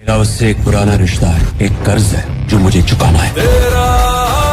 मेरा उससे एक पुराना रिश्ता है, एक कर्ज है जो मुझे चुकाना है।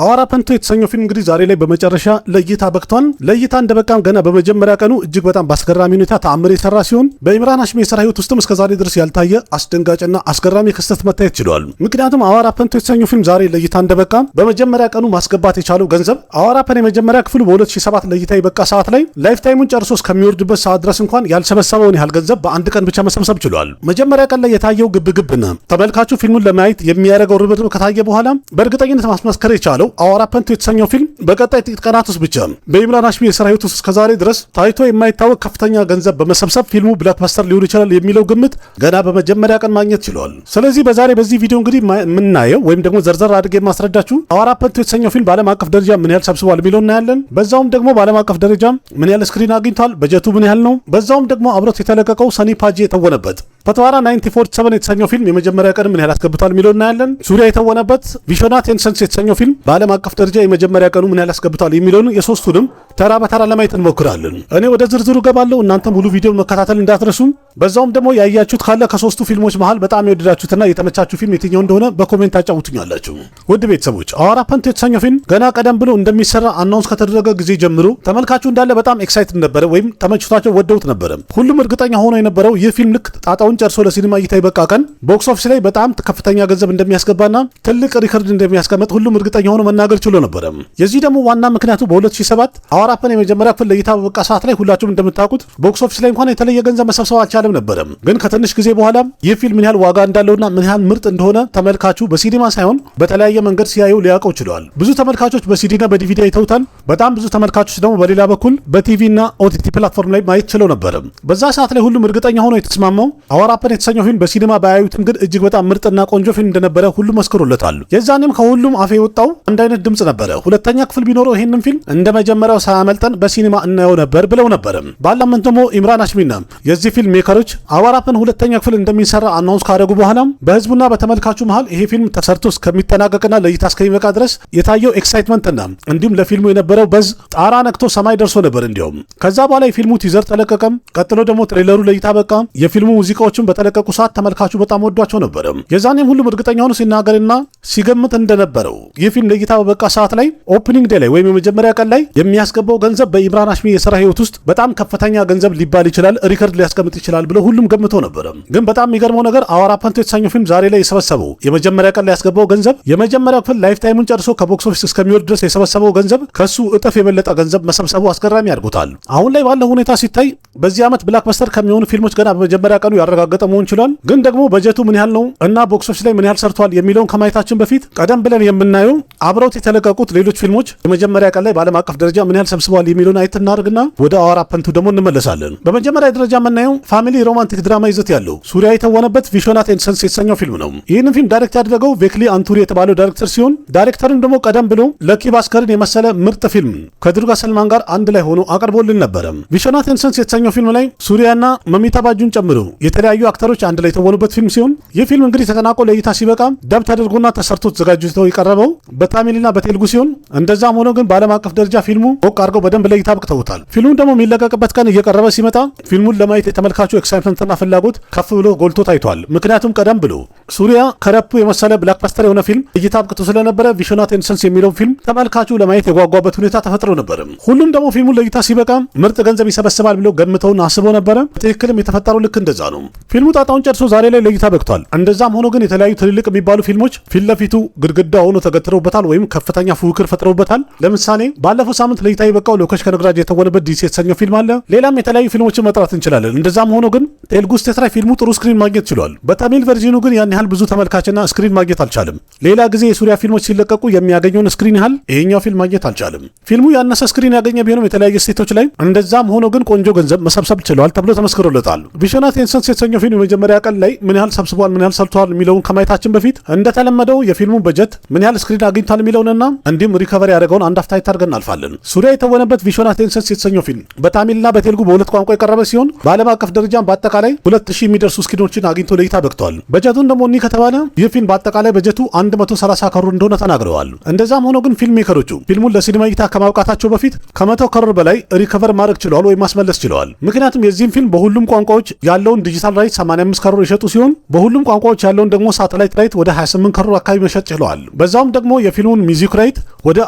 አዋራ ፐንቶ የተሰኘው ፊልም እንግዲህ ዛሬ ላይ በመጨረሻ ለእይታ በቅቷል። ለእይታ እንደበቃም ገና በመጀመሪያ ቀኑ እጅግ በጣም በአስገራሚ ሁኔታ ተአምር የሰራ ሲሆን በኢምራን ሃሽሚ የሥራ ህይወት ውስጥም እስከዛሬ ድረስ ያልታየ አስደንጋጭና አስገራሚ ክስተት መታየት ችሏል። ምክንያቱም አዋራ ፐንቶ የተሰኘው ፊልም ዛሬ ለእይታ እንደበቃ በመጀመሪያ ቀኑ ማስገባት የቻለው ገንዘብ አዋራ ፐን የመጀመሪያ ክፍሉ በ2007 ለእይታ የበቃ ሰዓት ላይ ላይፍ ታይሙን ጨርሶ እስከሚወርድበት ሰዓት ድረስ እንኳን ያልሰበሰበውን ያህል ገንዘብ በአንድ ቀን ብቻ መሰብሰብ ችሏል። መጀመሪያ ቀን ላይ የታየው ግብግብና ተመልካቹ ፊልሙን ለማየት የሚያደርገው ርብርብ ከታየ በኋላ በእርግጠኝነት ማስመስከር የቻለው አዋራ ፐንቶ የተሰኘው ፊልም በቀጣይ ጥቂት ቀናት ውስጥ ብቻ በኢምራን ሃሽሚ የሥራ ህይወት ውስጥ እስከዛሬ ድረስ ታይቶ የማይታወቅ ከፍተኛ ገንዘብ በመሰብሰብ ፊልሙ ብላክባስተር ሊሆን ይችላል የሚለው ግምት ገና በመጀመሪያ ቀን ማግኘት ችሏል። ስለዚህ በዚህ ቪዲዮ እንግዲህ የምናየው ወይም ደግሞ ዘርዘር አድርጌ የማስረዳችሁ አዋራ ፐንቶ የተሰኘው ፊልም በዓለም አቀፍ ደረጃ ምን ያህል ሰብስቧል የሚለው እናያለን። በዛውም ደግሞ በዓለም አቀፍ ደረጃ ምን ያህል ስክሪን አግኝቷል፣ በጀቱ ምን ያህል ነው። በዛውም ደግሞ አብሮት የተለቀቀው ሰኒ ፓጂ የተወነበት ፓትዋራ 1947 የተሰኘው ፊልም የመጀመሪያ ቀን ምን ያህል አስገብቷል የሚለው እናያለን። ሱሪያ የተወነበት ቪዥናት ኤንድ ሰንስ የተሰኘው ፊልም በዓለም አቀፍ ደረጃ የመጀመሪያ ቀኑ ምን ያህል አስገብቷል የሚለውን የሶስቱንም ተራ በተራ ለማየት እንሞክራለን። እኔ ወደ ዝርዝሩ ገባለሁ፣ እናንተም ሙሉ ቪዲዮን መከታተል እንዳትረሱ። በዛውም ደግሞ ያያችሁት ካለ ከሶስቱ ፊልሞች መሃል በጣም የወደዳችሁትና የተመቻችሁ ፊልም የትኛው እንደሆነ በኮሜንት አጫውቱኛላችሁ። ውድ ቤተሰቦች አዋራ ፐንቶ የተሰኘው ፊልም ገና ቀደም ብሎ እንደሚሰራ አናውንስ ከተደረገ ጊዜ ጀምሮ ተመልካቹ እንዳለ በጣም ኤክሳይትድ ነበረ ወይም ተመችቷቸው ወደውት ነበረ። ሁሉም እርግጠኛ ሆኖ የነበረው ይህ ፊልም ልክ ጣጣውን ጨርሶ ለሲኒማ እይታ ይበቃ ቀን ቦክስ ኦፊስ ላይ በጣም ከፍተኛ ገንዘብ እንደሚያስገባና ትልቅ ሪከርድ እንደሚያስቀምጥ ሁሉም እርግጠኛ ሆኖ መናገር ችሎ ነበረ። የዚህ ደግሞ ዋና ምክንያቱ በ2007 አዋራ ፐን የመጀመሪያ ክፍል ለእይታ በበቃ ሰዓት ላይ ሁላችሁም እንደምታውቁት ቦክስ ኦፊስ ላይ እንኳን የተለየ ገንዘብ መሰብሰብ አልቻለም ነበረ። ግን ከትንሽ ጊዜ በኋላ ይህ ፊልም ምን ያህል ዋጋ እንዳለውና ምን ያህል ምርጥ እንደሆነ ተመልካቹ በሲኒማ ሳይሆን በተለያየ መንገድ ሲያየው ሊያውቀው ችለዋል። ብዙ ተመልካቾች በሲዲና በዲቪዲ አይተውታል። በጣም ብዙ ተመልካቾች ደግሞ በሌላ በኩል በቲቪና ኦቲቲ ፕላትፎርም ላይ ማየት ችለው ነበረ። በዛ ሰዓት ላይ ሁሉም እርግጠኛ ሆኖ የተስማማው አዋራ ፐን የተሰኘው ፊልም በሲኒማ ባያዩትም ግን እጅግ በጣም ምርጥና ቆንጆ ፊልም እንደነበረ ሁሉም መስክሮለታል። የዛኔም ከሁሉም አፍ የወጣው አንድ አይነት ድምጽ ነበረ። ሁለተኛ ክፍል ቢኖረው ይሄንን ፊልም እንደ መጀመሪያው ሳያመልጠን በሲኒማ እናየው ነበር ብለው ነበር። ባለፈው ደግሞ ኢምራን ሃሽሚና የዚህ ፊልም ሜከሮች አዋራ ፐን ሁለተኛ ክፍል እንደሚሰራ አናውንስ ካደረጉ በኋላ በህዝቡና በተመልካቹ መሃል ይሄ ፊልም ተሰርቶ እስከሚጠናቀቅና ለእይታ እስከሚበቃ ድረስ የታየው ኤክሳይትመንትና እንዲሁም ለፊልሙ የነበረው በዝ ጣራ ነክቶ ሰማይ ደርሶ ነበር። እንዲሁም ከዛ በኋላ የፊልሙ ቲዘር ተለቀቀም። ቀጥሎ ደግሞ ትሬለሩ ለእይታ በቃ። የፊልሙ ሙዚቃዎችን በተለቀቁ ሰዓት ተመልካቹ በጣም ወዷቸው ነበር። የዛኔም ሁሉም እርግጠኛ ሆኖ ሲናገርና ሲገምት እንደነበረው ይህ ፊልም ለእይታ በበቃ ሰዓት ላይ ኦፕኒንግ ዴይ ላይ ወይም የመጀመሪያ ቀን ላይ የሚያስገባው ገንዘብ በኢምራን ሃሽሚ የሥራ ህይወት ውስጥ በጣም ከፍተኛ ገንዘብ ሊባል ይችላል፣ ሪከርድ ሊያስቀምጥ ይችላል ብሎ ሁሉም ገምቶ ነበር። ግን በጣም የሚገርመው ነገር አዋራ ፐንቶ የተሰኘው ፊልም ዛሬ ላይ የሰበሰበው የመጀመሪያ ቀን ላይ ያስገባው ገንዘብ የመጀመሪያው ክፍል ላይፍ ታይሙን ጨርሶ ከቦክስ ኦፊስ እስከሚወርድ ድረስ የሰበሰበው ገንዘብ ከሱ እጥፍ የበለጠ ገንዘብ መሰብሰቡ አስገራሚ ያድርጉታል። አሁን ላይ ባለው ሁኔታ ሲታይ በዚህ ዓመት ብላክበስተር ከሚሆኑ ፊልሞች ገና በመጀመሪያ ቀኑ ያረጋገጠ መሆን ችሏል። ግን ደግሞ በጀቱ ምን ያህል ነው እና ቦክስ ኦፊስ ላይ ምን ያህል ሰርቷል የሚለውን ከማየታችን በፊት ቀደም ብለን የምናየው አብረውት የተለቀቁት ሌሎች ፊልሞች የመጀመሪያ ቀን ላይ በዓለም አቀፍ ደረጃ ምን ያህል ሰብስበዋል የሚለውን አይት እናድርግና ወደ አዋራ ፐንቶ ደግሞ እንመለሳለን። በመጀመሪያ ደረጃ የምናየው ፋሚሊ ሮማንቲክ ድራማ ይዘት ያለው ሱሪያ የተወነበት ቪዥናት ኤንድ ሰንስ የተሰኘው ፊልም ነው። ይህንን ፊልም ዳይሬክት ያደረገው ቬክሊ አንቱሪ የተባለው ዳይሬክተር ሲሆን ዳይሬክተሩም ደግሞ ቀደም ብሎ ለኪ ባስከርን የመሰለ ምርጥ ፊልም ከዱርጋ ሰልማን ጋር አንድ ላይ ሆኖ አቅርቦልን ነበረ። ቪዥናት ኤንድ ሰንስ የተሰኘው ፊልም ላይ ሱሪያና መሚታ ባጁን ጨምሮ የተለያዩ አክተሮች አንድ ላይ የተወኑበት ፊልም ሲሆን ይህ ፊልም እንግዲህ ተጠናቆ ለእይታ ሲበቃ ደብ ተደርጎና ተሰርቶ ተዘጋጅቶ የቀረበው በታሚልና በቴልጉ ሲሆን እንደዛም ሆኖ ግን በዓለም አቀፍ ደረጃ ፊልሙ ሞቅ አድርገው በደንብ ለእይታ አብቅተውታል። ፊልሙን ደግሞ የሚለቀቅበት ቀን እየቀረበ ሲመጣ ፊልሙን ለማየት የተመልካቹ ኤክሳይትመንትና ፍላጎት ከፍ ብሎ ጎልቶ ታይቷል። ምክንያቱም ቀደም ብሎ ሱሪያ ከረፑ የመሰለ ብላክባስተር የሆነ ፊልም እይታ አብቅቶ ስለነበረ ቪዥናት ኤንድ ሰንስ የሚለው ፊልም ተመልካቹ ለማየት የጓጓበት ሁኔታ ተፈጥሮ ነበር። ሁሉም ደግሞ ፊልሙን ለእይታ ሲበቃ ምርጥ ገንዘብ ይሰበስባል ብለው ገምተውና አስበው ነበረ። በትክክልም የተፈጠረው ልክ እንደዛ ነው። ፊልሙ ጣጣውን ጨርሶ ዛሬ ላይ ለእይታ በቅቷል። እንደዛም ሆኖ ግን የተለያዩ ትልልቅ የሚባሉ ፊልሞች ፊት ለፊቱ ግድግዳ ሆኖ ተገትረውበታል ወይም ከፍተኛ ፉክክር ፈጥረውበታል። ለምሳሌ ባለፈው ሳምንት ለእይታ የበቃው ሎኬሽ ከነግራጅ የተወነበት ዲሲ የተሰኘው ፊልም አለ። ሌላም የተለያዩ ፊልሞችን መጥራት እንችላለን። እንደዛም ሆኖ ግን ቴልጉ ስቴት ላይ ፊልሙ ጥሩ ስክሪን ማግኘት ችሏል። በታሚል ቨርዥኑ ግን ያን ያህል ብዙ ተመልካችና ስክሪን ማግኘት አልቻለም። ሌላ ጊዜ የሱሪያ ፊልሞች ሲለቀቁ የሚያገኘውን ስክሪን ያህል ይሄኛው ፊልም ማግኘት አልቻለም። ፊልሙ ያነሰ ስክሪን ያገኘ ቢሆንም የተለያዩ ስቴቶች ላይ እንደዛም ሆኖ ግን ቆንጆ ገንዘብ ገንዘብ መሰብሰብ ችለዋል ተብሎ ተመስክሮለታል። ቪዥናት ኢንሰንስ የተሰኘው ፊልም የመጀመሪያ ቀን ላይ ምን ያህል ሰብስቧል፣ ምን ያህል ሰርቷል የሚለውን ከማየታችን በፊት እንደተለመደው የፊልሙን በጀት ምን ያህል ስክሪን አግኝቷል የሚለውንና እንዲሁም ሪከቨሪ ያደረገውን አንድ አፍታ አድርገን እናልፋለን። ሱሪያ የተወነበት ቪዥናት ኢንሰንስ የተሰኘው ፊልም በታሚልና በቴልጉ በሁለት ቋንቋ የቀረበ ሲሆን በዓለም አቀፍ ደረጃም በአጠቃላይ 2000 የሚደርሱ ስክሪኖችን አግኝቶ ለእይታ በቅቷል። በጀቱን ደግሞ እኒህ ከተባለ ይህ ፊልም በአጠቃላይ በጀቱ 130 ከሮር እንደሆነ ተናግረዋል። እንደዛም ሆኖ ግን ፊልም ሜከሮቹ ፊልሙን ለሲኒማ እይታ ከማብቃታቸው በፊት ከ100 ከሮር በላይ ሪከቨር ማድረግ ችለዋል ወይም ማስመለስ ችለዋል። ምክንያቱም የዚህም ፊልም በሁሉም ቋንቋዎች ያለውን ዲጂታል ራይት 85 ከሮር የሸጡ ሲሆን በሁሉም ቋንቋዎች ያለውን ደግሞ ሳተላይት ራይት ወደ 28 ከሮር አካባቢ መሸጥ ችለዋል። በዛውም ደግሞ የፊልሙን ሚዚክ ራይት ወደ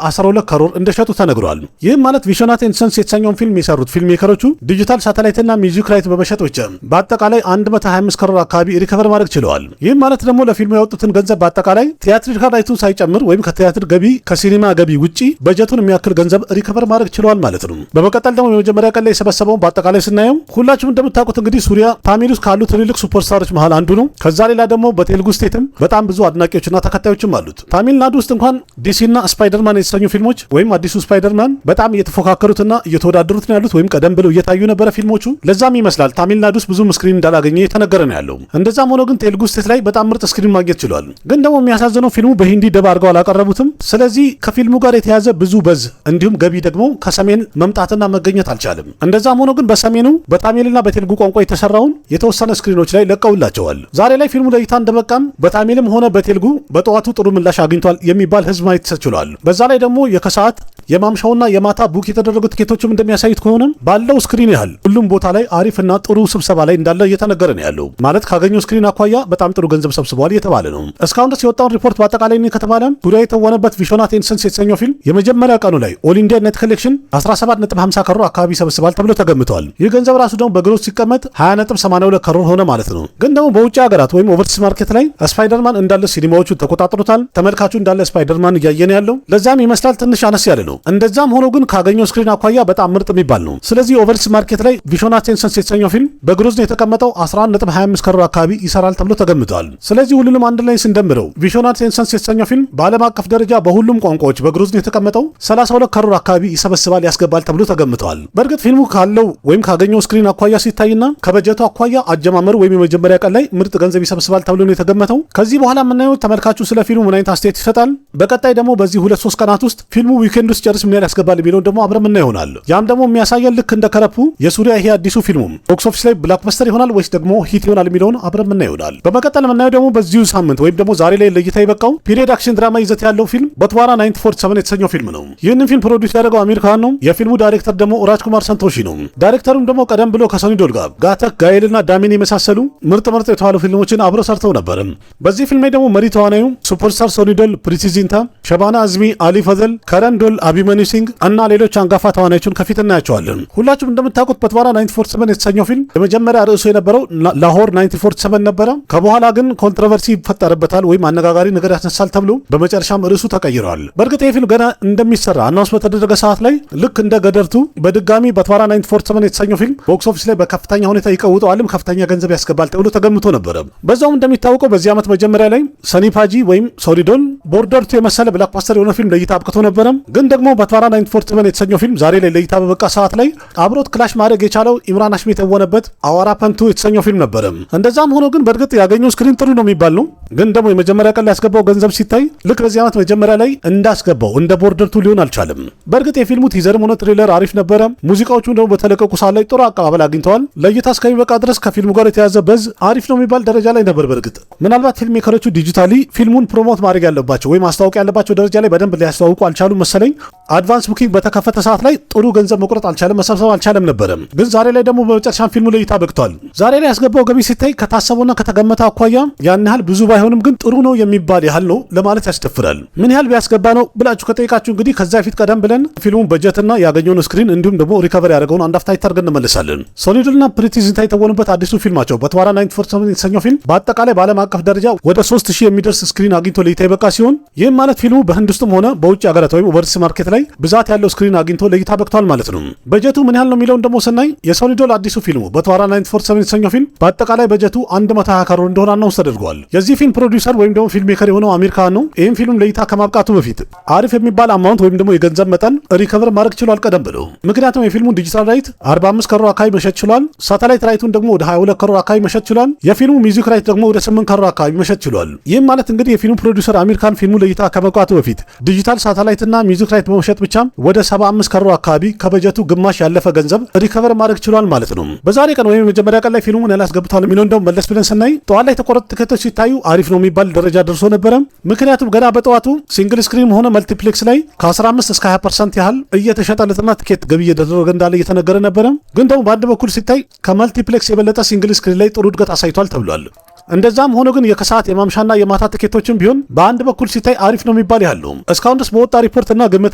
12 ከሮር እንደሸጡ ተነግሯል። ይህም ማለት ቪዥናት ኢንሰንስ የተሰኘውን ፊልም የሰሩት ፊልም ሜከሮቹ ዲጂታል ሳተላይትና ሚዚክ ራይት በመሸጥ ብቻ በአጠቃላይ 125 ከሮር አካባቢ ሪከቨር ማድረግ ችለዋል። ይህም ማለት ደግሞ ለፊልሙ ያወጡትን ገንዘብ በአጠቃላይ ቲያትሪካል ራይቱን ሳይጨምር ወይም ከቲያትር ገቢ ከሲኒማ ገቢ ውጪ በጀቱን የሚያክል ገንዘብ ሪከቨር ማድረግ ችለዋል ማለት ነው። በመቀጠል ደግሞ የመጀመሪያ ቀን ላይ የሰበሰበውን በአጠቃላይ ስናየው ሁላችሁም እንደምታውቁት እንግዲህ ሱሪያ ታሚል ውስጥ ካሉ ትልልቅ ሱፐርስታሮች መሃል አንዱ ነው። ከዛ ሌላ ደግሞ በቴልጉ ስቴትም በጣም ብዙ አድናቂዎችና ተከታዮችም አሉት። ታሚል ናዱ ውስጥ እንኳን ዲሲና ስፓይደርማን የተሰኙ ፊልሞች ወይም አዲሱ ስፓይደርማን በጣም እየተፎካከሩትና እየተወዳደሩት ነው ያሉት ወይም ቀደም ብለው እየታዩ ነበረ ፊልሞቹ። ለዛም ይመስላል ታሚል ናዱ ውስጥ ብዙ ስክሪን እንዳላገኘ የተነገረ ነው ያለው። እንደዛም ሆኖ ግን ቴልጉ ስቴት ላይ በጣም ምርጥ ስክሪን ማግኘት ችሏል። ግን ደግሞ የሚያሳዝነው ፊልሙ በሂንዲ ደባ አድርገው አላቀረቡትም። ስለዚህ ከፊልሙ ጋር የተያዘ ብዙ በዝ እንዲሁም ገቢ ደግሞ ከሰሜን መምጣትና መገኘት አልቻለም። እንደዛም ሆኖ ግን በሰሜኑ በታሚልና በቴልጉ ቋንቋ የተሰራውን የተወሰነ ስክሪኖች ላይ ለቀውላቸዋል። ዛሬ ላይ ፊልሙ ለእይታ እንደበቃም በታሚልም ሆነ በቴልጉ በጠዋቱ ጥሩ ምላሽ አግኝቷል የሚባል ህዝብ ማየት ተችሏል። በዛ ላይ ደግሞ የከሰዓት የማምሻውና የማታ ቡክ የተደረጉ ቲኬቶችም እንደሚያሳዩት ከሆነ ባለው ስክሪን ያህል ሁሉም ቦታ ላይ አሪፍና ጥሩ ስብሰባ ላይ እንዳለ እየተነገረ ነው ያለው። ማለት ካገኘው ስክሪን አኳያ በጣም ጥሩ ገንዘብ ሰብስበዋል እየተባለ ነው። እስካሁን ድረስ የወጣውን ሪፖርት በአጠቃላይ ከተባለ ሱሪያ የተወነበት ቪዥናት ኢንሰንስ የተሰኘው ፊልም የመጀመሪያ ቀኑ ላይ ኦል ኢንዲያ ኔት ኮሌክሽን 17.50 ከሮር አካባቢ ይሰበስባል ተብሎ ተገምቷል። ይህ ገንዘብ ራሱ ደግሞ በግሮስ ሲቀመጥ 20.82 ከሮር ሆነ ማለት ነው። ግን ደግሞ በውጭ ሀገራት ወይም ኦቨርሲስ ማርኬት ላይ ስፓይደርማን እንዳለ ሲኒማዎቹ ተቆጣጥሮታል። ተመልካቹ እንዳለ ስፓይደርማን እያየን ያለው ለዛም ይመስላል ትንሽ አነስ ያለ ነው። እንደዛም ሆኖ ግን ካገኘው ስክሪን አኳያ በጣም ምርጥ የሚባል ነው። ስለዚህ ኦቨርሲስ ማርኬት ላይ ቪዥናት ኢንሰንስ የተሰኘው ፊልም በግሮስ ነው የተቀመጠው 11.25 ከሮር አካባቢ ይሰራል ተብሎ ተገምቷል። ስለዚህ ሁሉንም አንድ ላይ ስንደምረው ቪዥናት ኢንሰንስ የተሰኘው ፊልም በዓለም አቀፍ ደረጃ በሁሉም ቋንቋዎች በግሮስ ነው የተቀመጠው 32 ከሮር አካባቢ ይሰበስባል ያስገባል ተብሎ ተገምቷል። በእርግጥ ፊልሙ ካለው ወይም ካገኘው ስክሪን አኳያ ሲታይና ከበጀቱ አኳያ አጀማመሩ ወይም የመጀመሪያ ቀን ላይ ምርጥ ገንዘብ ይሰበስባል ተብሎ ነው የተገመተው። ከዚህ በኋላ የምናየው ተመልካቹ ስለ ፊልሙ ምን አይነት አስተያየት ይሰጣል፣ በቀጣይ ደግሞ በዚህ 2-3 ቀናት ውስጥ ፊልሙ ዊኬንድ ውስጥ ጨርስ ምን ያህል ያስገባል የሚለውን ደግሞ አብረን ምና ይሆናል። ያም ደግሞ የሚያሳየን ልክ እንደ ከረፑ የሱሪያ ይሄ አዲሱ ፊልሙ ቦክስ ኦፊስ ላይ ብላክበስተር ይሆናል ወይስ ደግሞ ሂት ይሆናል የሚለውን አብረን ምና ይሆናል። በመቀጠል የምናየው ደግሞ በዚሁ ሳምንት ወይም ደግሞ ዛሬ ላይ ለእይታ የበቃው ፒሪየድ አክሽን ድራማ ይዘት ያለው ፊልም በትዋራ 1947 የተሰኘው ፊልም ነው። ይህንን ፊልም ፕሮዲውስ ያደረገው አሚር ካን ነው። የፊልሙ ዳይሬክተር ደግሞ ራጅኩማር ሰንቶሺ ነው። ዳይሬክተሩም ደግሞ ቀደም ብሎ ከሶኒ ዶል ጋር ጋተክ፣ ጋይልና ዳሚን የመሳሰሉ ምርጥ የተባሉ ፊልሞችን አብረው ሰርተው ነበር። በዚህ ፊልም ላይ ደግሞ መሪ ተዋናዩ ሱፐርስታር ሶኒ ዶል፣ ፕሪቲ ዚንታ፣ ሸባና አዝሚ፣ አሊ ፈዘል፣ ከረን ዶል፣ አቢመኒ ሲንግ እና ሌሎች አንጋፋ ተዋናዮችን ከፊት እናያቸዋለን። ሁላችሁም እንደምታውቁት በትዋራ 1947 የተሰኘው ፊልም የመጀመሪያ ርዕሱ የነበረው ላሆር 1947 ነበረ። ከበኋላ ግን ኮንትሮቨርሲ ይፈጠርበታል ወይም አነጋጋሪ ነገር ያስነሳል ተብሎ በመጨረሻም ርዕሱ ተቀይሯል። በእርግጥ ይህ ፊልም ገና እንደሚሰራ አናውንስ በተደረገ ሰዓት ላይ ልክ እንደ ገደርቱ በድጋሚ በትዋራ 1947 የተሰኘው ፊልም ቦክስ ኦፊስ ላይ በከፍተኛ ሁኔታ ይቀውጠዋልም ከፍተኛ ገንዘብ ያስገባል ተብሎ ተገምቶ ነበረ። በዛውም እንደሚታወቀው በዚህ ዓመት መጀመሪያ ላይ ሰኒፓጂ ወይም ሶሊዶል ቦርደር ቱ የመሰለ ብላክባስተር የሆነ ፊልም ለእይታ አብቅቶ ነበረ። ግን ደግሞ በትዋራ 1947 የተሰኘው ፊልም ዛሬ ላይ ለእይታ በበቃ ሰዓት ላይ አብሮት ክላሽ ማድረግ የቻለው ኢምራን ሃሽሚ የተወነበት አዋራ ፐንቱ የተሰኘው ፊልም ነበረ። እንደዛም ሆኖ ግን በእርግጥ ያገኘው ስክሪን ጥሩ ነው የሚባል ነው። ግን ደግሞ የመጀመሪያ ቀን ላይ ያስገባው ገንዘብ ሲታይ ልክ በዚህ ዓመት መጀመሪያ ላይ እንዳስገባው እንደ ቦርደር ቱ ሊሆን አልቻለም። በእርግጥ የፊልሙ ቲዘርም ሆነ ትሬለር አሪፍ ነበረ። ሙዚቃዎቹ ደግሞ በተለቀቁ ሰዓት ላይ ጥሩ አቀባበል አግኝተዋል። ለእይታ እስከሚበቃ ድረስ ከፊልሙ ጋር የተያዘ በዝ አሪፍ ነው የሚባል ደረጃ ላይ ነበር። በእርግጥ ምናልባት ፊልም ሜከሮቹ ዲጂታሊ ፊልሙን ፕሮሞት ማድረግ ያለባቸው ወይም ማስታወቅ ያለባቸው ደረጃ ላይ በደንብ ሊያስተዋውቁ አልቻሉም መሰለኝ። አድቫንስ ቡኪንግ በተከፈተ ሰዓት ላይ ጥሩ ገንዘብ መቁረጥ አልቻለም፣ መሰብሰብ አልቻለም ነበረም። ግን ዛሬ ላይ ደግሞ በመጨረሻም ፊልሙ ለእይታ በቅቷል። ዛሬ ላይ ያስገባው ገቢ ሲታይ ከታሰበውና ከተገመተ አኳያ ያን ያህል ብዙ ባይሆንም ግን ጥሩ ነው የሚባል ያህል ነው ለማለት ያስደፍራል። ምን ያህል ቢያስገባ ነው ብላችሁ ከጠይቃችሁ እንግዲህ ከዛ ፊት ቀደም ብለን ፊልሙን በጀትና ያገኘውን ስክሪን እንዲሁም ደግሞ ሪከቨር ያደረገውን አንድ አፍታ አድርገን እንመለሳለን። ሶሊዶልና ፕሪቲ ዚንታ የተወኑበት አዲሱ ፊልማቸው በትዋራ 1947 የተሰኘው ፊልም በአጠቃላይ በዓለም አቀፍ ደረጃ ወደ 3000 የሚደርስ ስክሪን አግኝቶ ለእይታ የበቃ ሲሆን ይህም ማለት ፊልሙ በህንድ ውስጥም ሆነ በውጭ ሀገራት ወይም ኦቨርሲስ ማርኬት ማርኬት ላይ ብዛት ያለው ስክሪን አግኝቶ ለእይታ በቅቷል ማለት ነው። በጀቱ ምን ያህል ነው የሚለውን ደግሞ ስናይ የሶኒ ዶል አዲሱ ፊልሙ በትዋራ 947 የተሰኘው ፊልም በአጠቃላይ በጀቱ 120 ከሮር እንደሆነ አናውንስ ተደርጓል። የዚህ ፊልም ፕሮዲውሰር ወይም ደግሞ ፊልም ሜከር የሆነው አሜሪካን ነው። ይህም ፊልም ለእይታ ከማብቃቱ በፊት አሪፍ የሚባል አማውንት ወይም ደግሞ የገንዘብ መጠን ሪከቨር ማድረግ ችሏል ቀደም ብሎ። ምክንያቱም የፊልሙን ዲጂታል ራይት 45 ከሮር አካባቢ መሸጥ ችሏል። ሳተላይት ራይቱን ደግሞ ወደ 22 ከሮር አካባቢ መሸጥ ችሏል። የፊልሙ ሚውዚክ ራይት ደግሞ ወደ 8 ከሮር አካባቢ መሸጥ ችሏል። ይህም ማለት እንግዲህ የፊልሙ ፕሮዲውሰር አሜሪካን ፊልሙ ለእይታ ከመብቃቱ በፊት ዲጂታል ሳተላይት እና ሚውዚክ ራይት በመሸጥ ብቻ ወደ 75 ከሮር አካባቢ ከበጀቱ ግማሽ ያለፈ ገንዘብ ሪከቨር ማድረግ ችሏል ማለት ነው። በዛሬ ቀን ወይም መጀመሪያ ቀን ላይ ፊልሙን ያላስገብቷል የሚለው እንደውም መለስ ብለን ስናይ ጠዋት ላይ የተቆረጡ ትኬቶች ሲታዩ አሪፍ ነው የሚባል ደረጃ ደርሶ ነበረ። ምክንያቱም ገና በጠዋቱ ሲንግል ስክሪን ሆነ መልቲፕሌክስ ላይ ከ15 እስከ 20% ያህል እየተሸጠለትና ትኬት ገቢ እየተደረገ እንዳለ እየተነገረ ነበረ። ግን ደግሞ በአንድ በኩል ሲታይ ከመልቲፕሌክስ የበለጠ ሲንግል ስክሪን ላይ ጥሩ እድገት አሳይቷል ተብሏል። እንደዛም ሆኖ ግን የከሰዓት የማምሻና የማታ ትኬቶችን ቢሆን በአንድ በኩል ሲታይ አሪፍ ነው የሚባል ያህል ነው። እስካሁን ድረስ በወጣ ሪፖርትና ግምት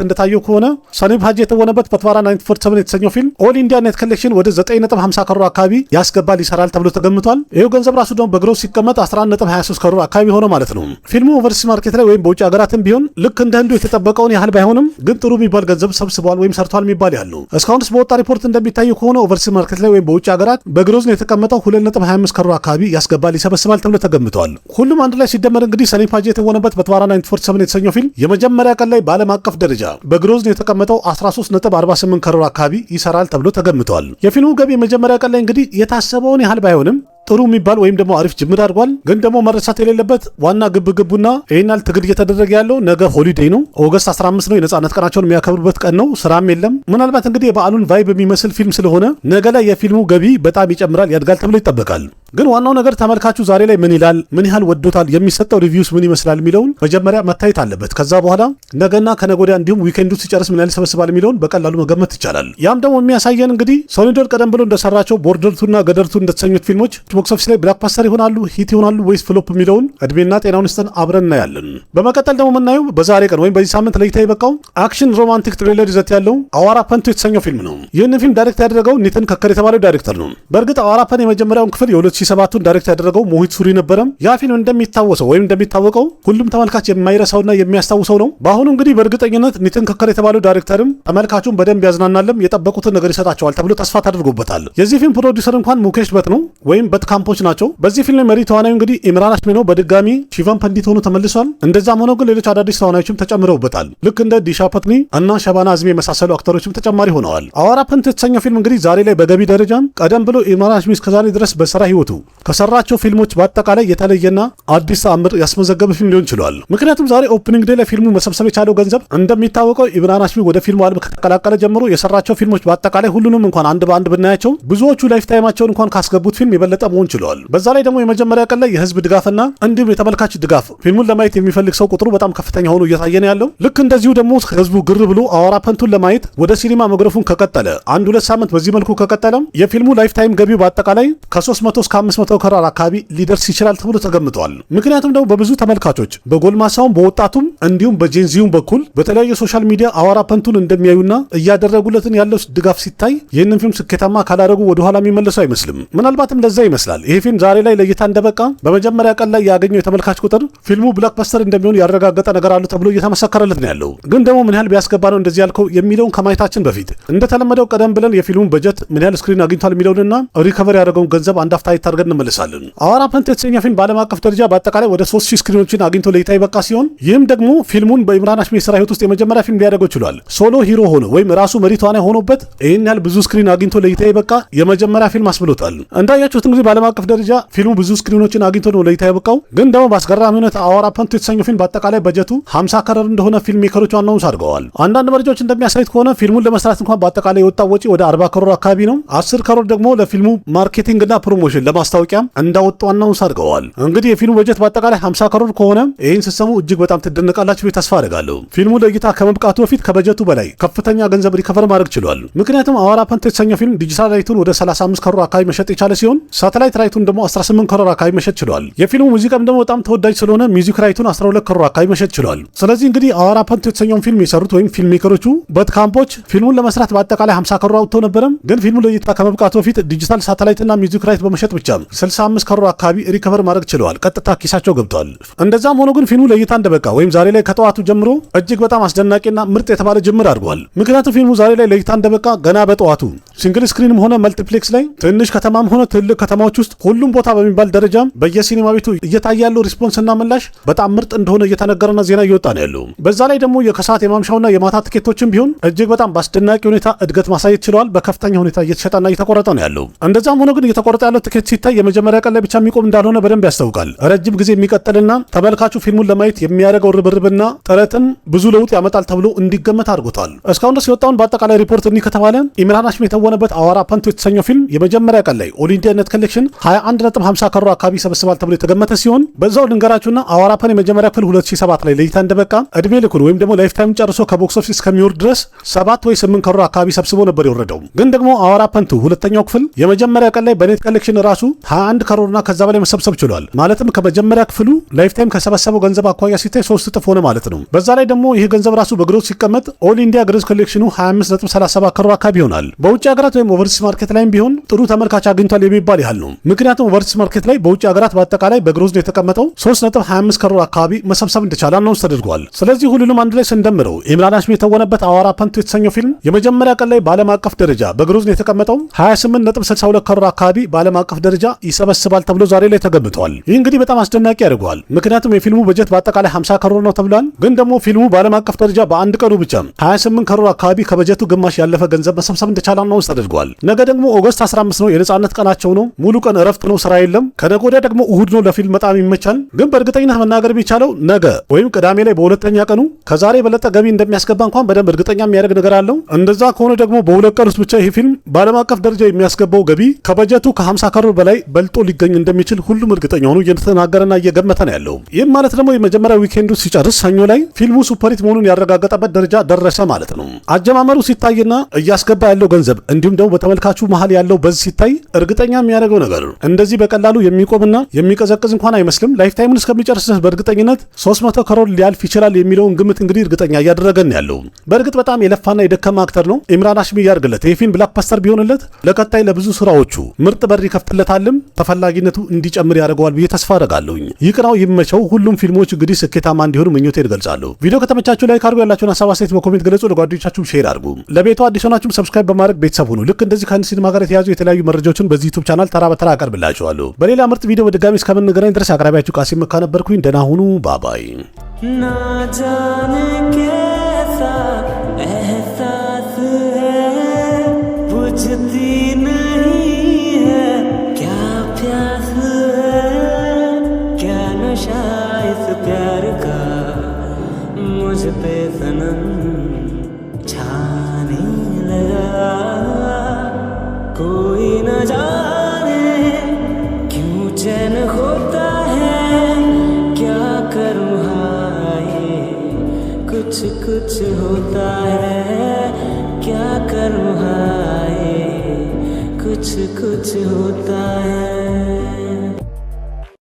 እንደታየው ከሆነ ሰኒም ሀጂ የተወነበት በትዋራ 947 የተሰኘው ፊልም ኦል ኢንዲያ ኔት ኮሌክሽን ወደ 9.50 ከሮር አካባቢ ያስገባል ይሰራል ተብሎ ተገምቷል። ይሄው ገንዘብ ራሱ ደግሞ በግሮስ ሲቀመጥ 11.23 ከሮር አካባቢ ሆነ ማለት ነው። ፊልሙ ኦቨርሲስ ማርኬት ላይ ወይም በውጭ ሀገራትም ቢሆን ልክ እንደ ህንዱ የተጠበቀውን ያህል ባይሆንም ግን ጥሩ የሚባል ገንዘብ ሰብስበዋል ወይም ሰርቷል የሚባል ያህል ነው። እስካሁን ድረስ በወጣ ሪፖርት እንደሚታየው ከሆነ ኦቨርሲስ ማርኬት ላይ ወይም በውጭ ሀገራት በግሮስ ነው የተቀመጠው 2.25 ከሮር አካባቢ ያስገባል ይሰበስባል ተብሎ ተገምቷል። ሁሉም አንድ ላይ ሲደመር እንግዲህ ሰኒም ሀጂ የተወነበት በትዋራ 947 የተሰኘው ፊልም የመጀመሪያ ቀን ላይ በዓለም አቀፍ ደረጃ በግሮዝ ነው የተቀመጠው 13.48 ከሮር አካባቢ ይሰራል ተብሎ ተገምቷል። የፊልሙ ገቢ የመጀመሪያ ቀን ላይ እንግዲህ የታሰበውን ያህል ባይሆንም ጥሩ የሚባል ወይም ደግሞ አሪፍ ጅምር አድርጓል። ግን ደግሞ መረሳት የሌለበት ዋና ግብግቡና ይህናል ትግል እየተደረገ ያለው ነገ ሆሊዴይ ነው። ኦገስት 15 ነው። የነጻነት ቀናቸውን የሚያከብሩበት ቀን ነው። ስራም የለም። ምናልባት እንግዲህ የበዓሉን ቫይብ የሚመስል ፊልም ስለሆነ ነገ ላይ የፊልሙ ገቢ በጣም ይጨምራል፣ ያድጋል ተብሎ ይጠበቃል። ግን ዋናው ነገር ተመልካቹ ዛሬ ላይ ምን ይላል፣ ምን ያህል ወዶታል፣ የሚሰጠው ሪቪውስ ምን ይመስላል የሚለውን መጀመሪያ መታየት አለበት። ከዛ በኋላ ነገና ከነገ ወዲያ እንዲሁም ዊኬንዱ ሲጨርስ ምን ያህል ይሰበስባል የሚለውን በቀላሉ መገመት ይቻላል። ያም ደግሞ የሚያሳየን እንግዲህ ሶኒ ዶል ቀደም ብሎ እንደሰራቸው ቦርደርቱና ገደርቱ እንደተሰኙት ፊልሞች ቦክስ ኦፊስ ላይ ብላክባስተር ይሆናሉ፣ ሂት ይሆናሉ ወይስ ፍሎፕ የሚለውን እድሜና ጤናውን ስተን አብረን እናያለን። በመቀጠል ደግሞ የምናየው በዛሬ ቀን ወይም በዚህ ሳምንት ለእይታ የበቃው አክሽን ሮማንቲክ ትሪለር ይዘት ያለው አዋራፐንቱ የተሰኘው ፊልም ነው። ይህንን ፊልም ዳይሬክት ያደረገው ኒትን ከከር የተባለው ዳይሬክተር ነው። በእርግጥ አዋራፐን የመጀመሪያውን ክፍል የ2007ቱን ዳይሬክት ያደረገው ሞሂት ሱሪ ነበረ። ያ ፊልም እንደሚታወሰው ወይም እንደሚታወቀው ሁሉም ተመልካች የማይረሳውና የሚያስታውሰው ነው። በአሁኑ እንግዲህ በእርግጠኝነት ኒትን ከከር የተባለው ዳይሬክተርም ተመልካቹን በደንብ ያዝናናለም የጠበቁትን ነገር ይሰጣቸዋል ተብሎ ተስፋ ተደርጎበታል። የዚህ ፊልም ፕሮዲውሰር እንኳን ሙኬሽ በት ነው ወይም በት ካምፖች ናቸው። በዚህ ፊልም መሪ ተዋናዩ እንግዲህ ኢምራን ሃሽሚ ነው። በድጋሚ ሺቫን ፐንዲት ሆኖ ተመልሷል። እንደዛም ሆኖ ግን ሌሎች አዳዲስ ተዋናዮችም ተጨምረውበታል። ልክ እንደ ዲሻ ፐትኒ እና ሸባና አዝሚ የመሳሰሉ አክተሮችም ተጨማሪ ሆነዋል። አዋራፐንቱ የተሰኘው ፊልም እንግዲህ ዛሬ ላይ በገቢ ደረጃም ቀደም ብሎ ኢምራን ሃሽሚ እስከዛሬ ድረስ በስራ ህይወቱ ከሰራቸው ፊልሞች በአጠቃላይ የተለየና አዲስ ተአምር ያስመዘገበ ፊልም ሊሆን ችሏል። ምክንያቱም ዛሬ ኦፕኒንግ ዴይ ላይ ፊልሙ መሰብሰብ የቻለው ገንዘብ እንደሚታወቀው ኢምራን ሃሽሚ ወደ ፊልሙ ዓለም ከተቀላቀለ ጀምሮ የሰራቸው ፊልሞች በአጠቃላይ ሁሉንም እንኳን አንድ በአንድ ብናያቸው ብዙዎቹ ላይፍ ታይማቸውን እንኳን ካስገቡት ፊልም የበለጠ መሆን ችለዋል። በዛ ላይ ደግሞ የመጀመሪያ ቀን ላይ የህዝብ ድጋፍና እንዲሁም የተመልካች ድጋፍ ፊልሙን ለማየት የሚፈልግ ሰው ቁጥሩ በጣም ከፍተኛ ሆኖ እየታየ ነው ያለው። ልክ እንደዚሁ ደግሞ ህዝቡ ግር ብሎ አዋራፐንቱን ለማየት ወደ ሲኒማ መግረፉን ከቀጠለ 1-2 ሳምንት በዚህ መልኩ ከቀጠለም የፊልሙ ላይፍ ታይም ገቢው በአጠቃላይ ከ300 እስከ 500 ከሮር አካባቢ ሊደርስ ይችላል ተብሎ ተገምቷል። ምክንያቱም ደግሞ በብዙ ተመልካቾች በጎልማሳውም በወጣቱም እንዲሁም በጄንዚውም በኩል በተለያዩ ሶሻል ሚዲያ አዋራፐንቱን እንደሚያዩና እያደረጉለትን ያለው ድጋፍ ሲታይ ይህንን ፊልም ስኬታማ ካላደረጉ ወደኋላ የሚመለሱ አይመስልም። ምናልባትም ለዛ ይመስላል ይሄ ፊልም ዛሬ ላይ ለእይታ እንደበቃ በመጀመሪያ ቀን ላይ ያገኘው የተመልካች ቁጥር ፊልሙ ብላክባስተር እንደሚሆን ያረጋገጠ ነገር አሉ ተብሎ እየተመሰከረለት ነው ያለው። ግን ደግሞ ምን ያህል ቢያስገባ ነው እንደዚህ ያልከው የሚለውን ከማየታችን በፊት እንደተለመደው ቀደም ብለን የፊልሙን በጀት ምን ያህል ስክሪን አግኝቷል የሚለውንና ሪከቨር ያደረገውን ገንዘብ አንድ አፍታ አድርገን እንመለሳለን። አዋራፐንቱ የተሰኘ ፊልም በዓለም አቀፍ ደረጃ በአጠቃላይ ወደ 3000 ስክሪኖችን አግኝቶ ለእይታ የበቃ ሲሆን ይህም ደግሞ ፊልሙን በኢምራን ሃሽሚ የስራ ህይወት ውስጥ የመጀመሪያ ፊልም ሊያደርገው ችሏል። ሶሎ ሂሮ ሆኖ ወይም ራሱ መሪ ተዋናይ ሆኖበት ይህን ያህል ብዙ ስክሪን አግኝቶ ለእይታ የበቃ የመጀመሪያ ፊልም አስብሎታል። እንዳያችሁት እንግዲህ በዓለም አቀፍ ደረጃ ፊልሙ ብዙ ስክሪኖችን አግኝቶ ነው ለእይታ የበቃው። ግን ደግሞ በአስገራሚ ሁኔታ አዋራፐንቱ የተሰኘው ፊልም በአጠቃላይ በጀቱ 50 ከሮር እንደሆነ ፊልም ሜከሮቹ አናውንስ አድርገዋል። አንዳንድ መረጃዎች እንደሚያሳዩት ከሆነ ፊልሙን ለመስራት እንኳን በአጠቃላይ የወጣው ወጪ ወደ 40 ከሮር አካባቢ ነው። 10 ከሮር ደግሞ ለፊልሙ ማርኬቲንግ እና ፕሮሞሽን ለማስታወቂያ እንዳወጡ አናውንስ አድርገዋል። እንግዲህ የፊልሙ በጀት በአጠቃላይ 50 ከሮር ከሆነ ይህን ስትሰሙ እጅግ በጣም ትደነቃላችሁ ተስፋ አደርጋለሁ። ፊልሙ ለእይታ ከመብቃቱ በፊት ከበጀቱ በላይ ከፍተኛ ገንዘብ ሪከቨር ማድረግ ችሏል። ምክንያቱም አዋራፐንቱ የተሰኘው ፊልም ዲጂታል ራይቱን ወደ 35 ከሮር አካባቢ መሸጥ የቻለ ሲሆን ሳተላይት ሳተላይት ራይቱን ደግሞ 18 ከሮር አካባቢ መሸጥ ችሏል። የፊልሙ ሙዚቃም ደግሞ በጣም ተወዳጅ ስለሆነ ሚውዚክ ራይቱን 12 ከሮር አካባቢ መሸጥ ችሏል። ስለዚህ እንግዲህ አዋራ ፐንቱ የተሰኘውን ፊልም የሰሩት ወይም ፊልም ሜከሮቹ በትካምፖች ፊልሙን ለመስራት በአጠቃላይ 50 ከሮር አውጥተው ነበረም። ግን ፊልሙ ለእይታ ከመብቃቱ በፊት ዲጂታል ሳተላይትና ሚውዚክ ራይት በመሸጥ ብቻ 65 ከሮር አካባቢ ሪከቨር ማድረግ ችለዋል። ቀጥታ ኪሳቸው ገብቷል። እንደዛም ሆኖ ግን ፊልሙ ለእይታ እንደበቃ ወይም ዛሬ ላይ ከጠዋቱ ጀምሮ እጅግ በጣም አስደናቂና ምርጥ የተባለ ጅምር አድርጓል። ምክንያቱም ፊልሙ ዛሬ ላይ ለእይታ እንደበቃ ገና በጠዋቱ ሲንግል ስክሪንም ሆነ መልቲፕሌክስ ላይ ትንሽ ከተማም ሆነ ትልቅ ከተማዎች ውስጥ ሁሉም ቦታ በሚባል ደረጃ በየሲኒማ ቤቱ እየታየ ያለው ሪስፖንስና ምላሽ በጣም ምርጥ እንደሆነ እየተነገረና ዜና እየወጣ ነው ያለው። በዛ ላይ ደግሞ የከሰዓት የማምሻውና የማታ ትኬቶችም ቢሆን እጅግ በጣም በአስደናቂ ሁኔታ እድገት ማሳየት ችለዋል። በከፍተኛ ሁኔታ እየተሸጠና እየተቆረጠ ነው ያለው። እንደዛም ሆኖ ግን እየተቆረጠ ያለው ትኬት ሲታይ የመጀመሪያ ቀን ላይ ብቻ የሚቆም እንዳልሆነ በደንብ ያስታውቃል። ረጅም ጊዜ የሚቀጥልና ተመልካቹ ፊልሙን ለማየት የሚያደርገው ርብርብና ጥረትን ብዙ ለውጥ ያመጣል ተብሎ እንዲገመት አድርጎታል። እስካሁን ድረስ የወጣውን በአጠቃላይ ሪፖርት እንዲህ ከተባለ ኢምራን ሃሽሚ የተወነበት አዋራ ፐንቱ የተሰኘው ፊልም የመጀመሪያ ቀን ላይ ኦል ኢንዲያ ኔት ኮሌክሽን 21.50 ከሮር አካባቢ ይሰበስባል ተብሎ የተገመተ ሲሆን በዛው ልንገራችሁና አዋራ ፐን የመጀመሪያ ክፍል 2007 ላይ ለእይታ እንደበቃ እድሜ ልኩን ወይም ደግሞ ላይፍ ታይም ጨርሶ ከቦክስ ኦፊስ እስከሚወርድ ድረስ 7 ወይ 8 ከሮር አካባቢ ሰብስቦ ነበር የወረደው። ግን ደግሞ አዋራ ፐንቱ ሁለተኛው ክፍል የመጀመሪያ ቀን ላይ በኔት ኮሌክሽን ራሱ 21 ከሮርና ከዛ በላይ መሰብሰብ ችሏል። ማለትም ከመጀመሪያ ክፍሉ ላይፍ ታይም ከሰበሰበው ገንዘብ አኳያ ሲታይ 3 እጥፍ ሆነ ማለት ነው። በዛ ላይ ደግሞ ይህ ገንዘብ ራሱ በግሮዝ ሲቀመጥ ኦል ኢንዲያ ግሮዝ ኮሌክሽኑ 25.37 ከሮር አካባቢ ይሆናል። በውጭ ሀገራት ወይም ኦቨርሲስ ማርኬት ላይም ቢሆን ጥሩ ተመልካች አግኝቷል የሚባል ያህል ነው። ምክንያቱም ኦቨርሲስ ማርኬት ላይ በውጭ ሀገራት በአጠቃላይ በግሮዝ ነው የተቀመጠው 3.25 ከሮር አካባቢ መሰብሰብ እንደቻለ አናውንስ ተደርጓል። ስለዚህ ሁሉንም አንድ ላይ ስንደምረው ኢምራን ሃሽሚ የተወነበት አዋራ ፐንቱ የተሰኘው ፊልም የመጀመሪያ ቀን ላይ በዓለም አቀፍ ደረጃ በግሮዝ ነው የተቀመጠው 28.62 ከሮር አካባቢ በዓለም አቀፍ ደረጃ ይሰበስባል ተብሎ ዛሬ ላይ ተገምቷል። ይህ እንግዲህ በጣም አስደናቂ ያደርገዋል። ምክንያቱም የፊልሙ በጀት በአጠቃላይ 50 ከሮር ነው ተብሏል። ግን ደግሞ ፊልሙ በዓለም አቀፍ ደረጃ በአንድ ቀኑ ብቻ 28 ከሮር አካባቢ ከበጀቱ ግማሽ ያለፈ ገንዘብ መሰብሰብ እንደቻለ አናውንስ ተደርጓል። ነገ ደግሞ ኦገስት 15 ነው፣ የነጻነት ቀናቸው ነው። ሙሉ ቀን እረፍት ነው፣ ስራ የለም። ከነገ ወዲያ ደግሞ እሁድ ነው። ለፊልም በጣም ይመቻል። ግን በእርግጠኝነት መናገር የሚቻለው ነገ ወይም ቅዳሜ ላይ በሁለተኛ ቀኑ ከዛሬ የበለጠ ገቢ እንደሚያስገባ እንኳን በደንብ እርግጠኛ የሚያደርግ ነገር አለው። እንደዛ ከሆነ ደግሞ በሁለት ቀን ውስጥ ብቻ ይህ ፊልም በዓለም አቀፍ ደረጃ የሚያስገባው ገቢ ከበጀቱ ከ50 ከሮር በላይ በልጦ ሊገኝ እንደሚችል ሁሉም እርግጠኛ ሆኖ እየተናገረና እየገመተ ነው ያለው። ይህም ማለት ደግሞ የመጀመሪያ ዊኬንዱ ሲጨርስ ሰኞ ላይ ፊልሙ ሱፐሪት መሆኑን ያረጋገጠበት ደረጃ ደረሰ ማለት ነው። አጀማመሩ ሲታይና እያስገባ ያለው ገንዘብ እንዲሁም ደግሞ በተመልካቹ መሀል ያለው በዚህ ሲታይ እርግጠኛ የሚያደርገው ነገር እንደዚህ በቀላሉ የሚቆምና የሚቀዘቅዝ እንኳን አይመስልም። ላይፍ ታይሙን እስከሚጨርስ በእርግጠኝነት 300 ከሮር ሊያልፍ ይችላል የሚለውን ግምት እንግዲህ እርግጠኛ እያደረገን ያለው። በእርግጥ በጣም የለፋና የደከመ አክተር ነው ኢምራን ሃሽሚ ያርግለት። ይህ ፊልም ብላክባስተር ቢሆንለት ለቀጣይ ለብዙ ስራዎቹ ምርጥ በር ይከፍትለታልም፣ ተፈላጊነቱ እንዲጨምር ያደርገዋል ብዬ ተስፋ አደርጋለሁኝ። ይቅናው ይመቸው። ሁሉም ፊልሞች እንግዲህ ስኬታማ እንዲሆኑ ምኞቴ እገልጻለሁ። ቪዲዮ ከተመቻችሁ ላይክ አድርጉ፣ ያላችሁን ሀሳብ አስተያየት በኮሜንት ገለጹ፣ ለጓደኞቻችሁ ሼር አድርጉ። ለቤቱ አዲስ ሆናችሁ ሰብስክራይብ በማድረግ ቤተሰብ ሁኑ። ልክ እንደዚህ ከአንድ ሲኒማ ጋር የተያዙ የተለያዩ መረጃዎችን በዚህ ዩቲዩብ ቻናል ተራ በተራ አቀርብላችኋለሁ። በሌላ ምርጥ ቪዲዮ በድጋሚ እስከምንገናኝ ድረስ አቅራቢያችሁ ቃሲም መካ ነበርኩኝ። ደህና ሁኑ። ባባይ ना जाने कैसा एहसास है बुझती नहीं है क्या प्यास है क्या नशा इस प्यार का मुझ पे सनम छाने लगा कोई न जाने क्यों चैन होता है क्या करूँ कुछ कुछ होता है क्या करूँ हाय कुछ कुछ होता है।